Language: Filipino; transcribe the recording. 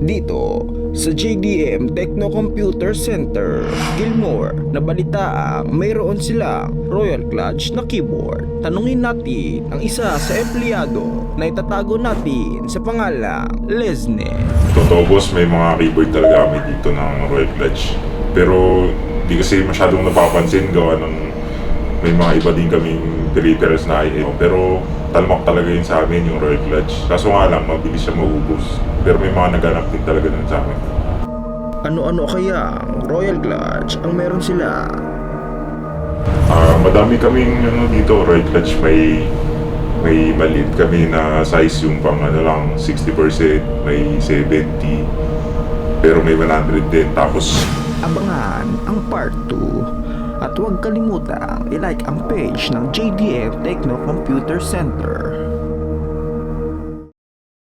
Dito sa JDM Techno Computer Center, Gilmore, nabalitaang mayroon sila Royal Clutch na keyboard. Tanungin natin ang isa sa empleyado na itatago natin sa pangalang Lesne. Totoo boss, may mga keyboard talaga kami dito ng Royal Clutch. Pero di kasi masyadong napapansin gawa ng may mga iba din kaming peripherals na IM. Pero talmak talaga yun sa amin yung Royal Clutch. Kaso nga lang, mabilis siya maubos. Pero may mga naganap din talaga nun sa amin. Ano-ano kaya ang Royal Clutch ang meron sila? Madami kaming dito, Royal Clutch. May maliit kami na size yung pang lang 60%, may 70, pero may 100 din. Tapos Abangan ang part 2 at huwag kalimutang i-like ang page ng JDM Techno Computer Center.